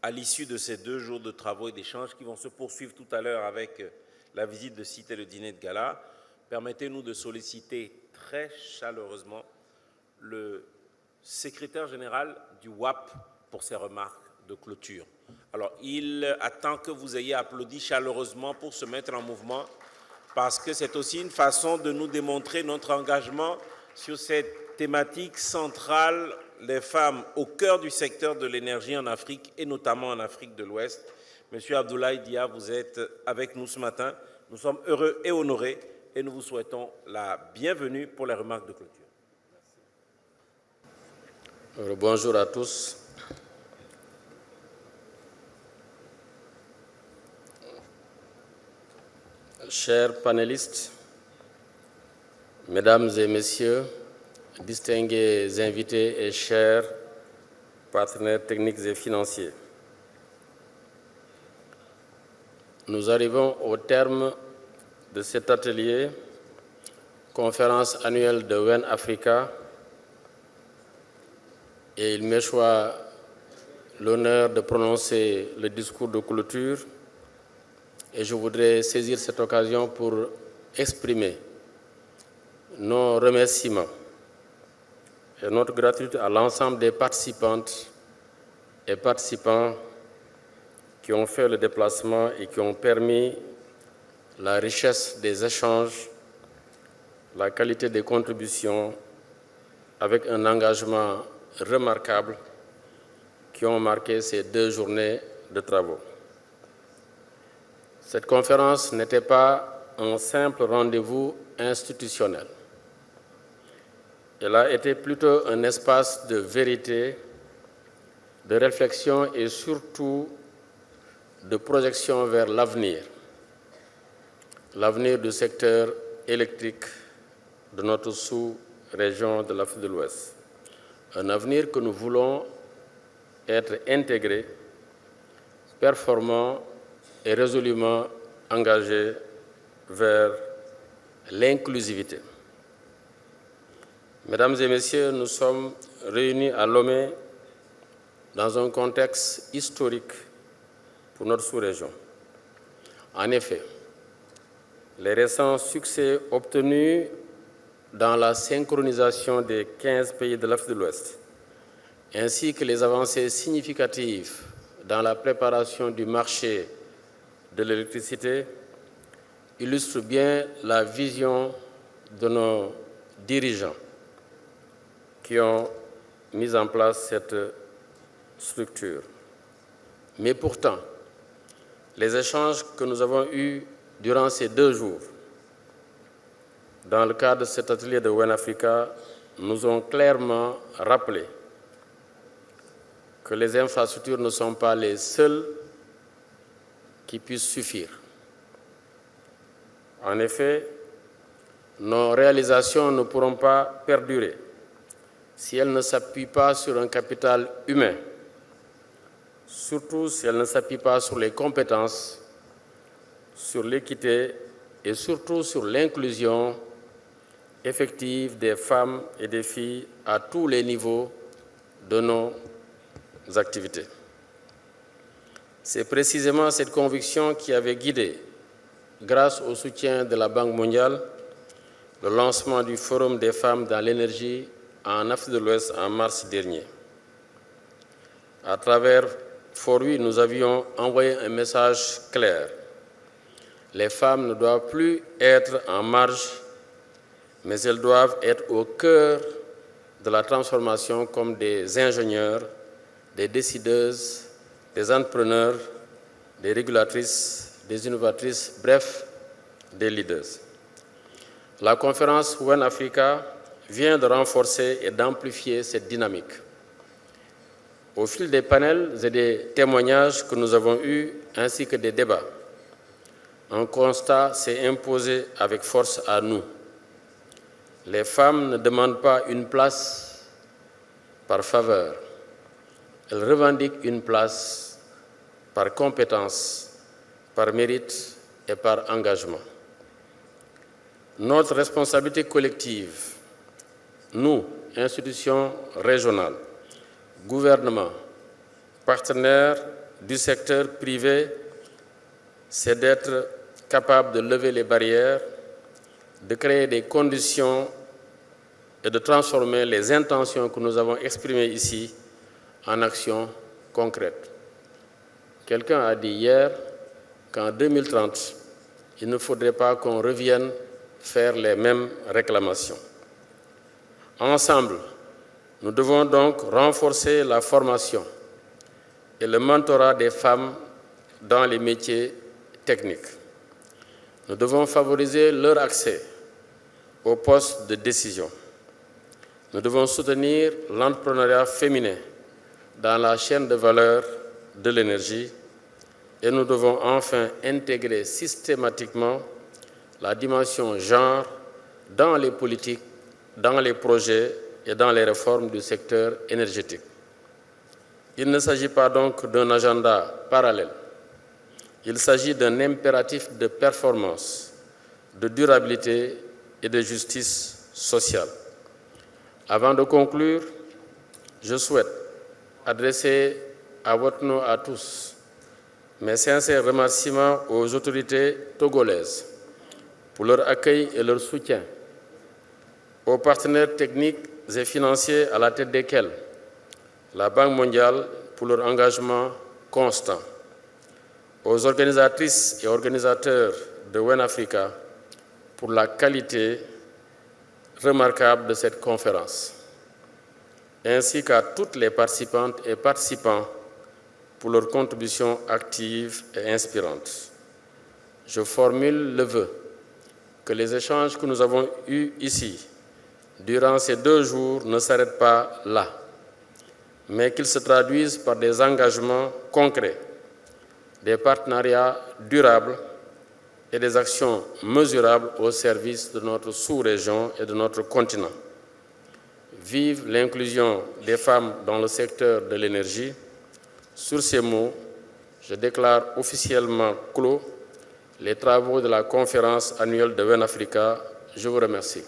à l'issue de ces 2 jours de travaux et d'échanges qui vont se poursuivre tout à l'heure avec la visite de site et le dîner de gala, permettez-nous de solliciter très chaleureusement le secrétaire général du WAP pour ses remarques de clôture. Alors, il attend que vous ayez applaudi chaleureusement pour se mettre en mouvement, parce que c'est aussi une façon de nous démontrer notre engagement sur cette thématique centrale, les femmes au cœur du secteur de l'énergie en Afrique et notamment en Afrique de l'Ouest. Monsieur Abdoulaye Dia, vous êtes avec nous ce matin. Nous sommes heureux et honorés et nous vous souhaitons la bienvenue pour les remarques de clôture. Bonjour à tous. Chers panélistes, mesdames et messieurs, distingués invités et chers partenaires techniques et financiers, nous arrivons au terme de cet atelier, conférence annuelle de WEN Africa, et il m'échoit l'honneur de prononcer le discours de clôture. Et je voudrais saisir cette occasion pour exprimer nos remerciements et notre gratitude à l'ensemble des participantes et participants qui ont fait le déplacement et qui ont permis la richesse des échanges, la qualité des contributions, avec un engagement remarquable qui ont marqué ces 2 journées de travaux. Cette conférence n'était pas un simple rendez-vous institutionnel. Elle a été plutôt un espace de vérité, de réflexion et surtout de projection vers l'avenir du secteur électrique de notre sous-région de l'Afrique de l'Ouest. Un avenir que nous voulons être intégré, performant et résolument engagé vers l'inclusivité. Mesdames et messieurs, nous sommes réunis à Lomé dans un contexte historique pour notre sous-région. En effet, les récents succès obtenus dans la synchronisation des 15 pays de l'Afrique de l'Ouest, ainsi que les avancées significatives dans la préparation du marché de l'électricité, illustrent bien la vision de nos dirigeants qui ont mis en place cette structure. Mais pourtant, les échanges que nous avons eus durant ces 2 jours, dans le cadre de cet atelier de WEN Africa, nous ont clairement rappelé que les infrastructures ne sont pas les seules qui puissent suffire. En effet, nos réalisations ne pourront pas perdurer si elles ne s'appuient pas sur un capital humain, surtout si elles ne s'appuient pas sur les compétences, sur l'équité et surtout sur l'inclusion effective des femmes et des filles à tous les niveaux de nos activités. C'est précisément cette conviction qui avait guidé, grâce au soutien de la Banque mondiale, le lancement du Forum des femmes dans l'énergie en Afrique de l'Ouest en mars dernier. À travers FORWI, nous avions envoyé un message clair. Les femmes ne doivent plus être en marge, mais elles doivent être au cœur de la transformation comme des ingénieurs, des décideuses, des entrepreneurs, des régulatrices, des innovatrices, bref, des leaders. La conférence WEN Africa vient de renforcer et d'amplifier cette dynamique. Au fil des panels et des témoignages que nous avons eus, ainsi que des débats, un constat s'est imposé avec force à nous. Les femmes ne demandent pas une place par faveur. Elles revendiquent une place par compétence, par mérite et par engagement. Notre responsabilité collective, nous, institutions régionales, gouvernements, partenaires du secteur privé, c'est d'être capable de lever les barrières, de créer des conditions et de transformer les intentions que nous avons exprimées ici en actions concrètes. Quelqu'un a dit hier qu'en 2030, il ne faudrait pas qu'on revienne faire les mêmes réclamations. Ensemble, nous devons donc renforcer la formation et le mentorat des femmes dans les métiers techniques. Nous devons favoriser leur accès aux postes de décision. Nous devons soutenir l'entrepreneuriat féminin dans la chaîne de valeur de l'énergie et nous devons enfin intégrer systématiquement la dimension genre dans les politiques, dans les projets et dans les réformes du secteur énergétique. Il ne s'agit pas donc d'un agenda parallèle. Il s'agit d'un impératif de performance, de durabilité et de justice sociale. Avant de conclure, je souhaite adresser à votre nom à tous mes sincères remerciements aux autorités togolaises pour leur accueil et leur soutien, aux partenaires techniques et financiers à la tête desquels la Banque mondiale pour leur engagement constant, aux organisatrices et organisateurs de WEN-Africa pour la qualité remarquable de cette conférence, ainsi qu'à toutes les participantes et participants pour leur contribution active et inspirante. Je formule le vœu que les échanges que nous avons eus ici durant ces 2 jours ne s'arrêtent pas là, mais qu'ils se traduisent par des engagements concrets, des partenariats durables et des actions mesurables au service de notre sous-région et de notre continent. Vive l'inclusion des femmes dans le secteur de l'énergie. Sur ces mots, je déclare officiellement clos les travaux de la conférence annuelle de WEN-Africa. Je vous remercie.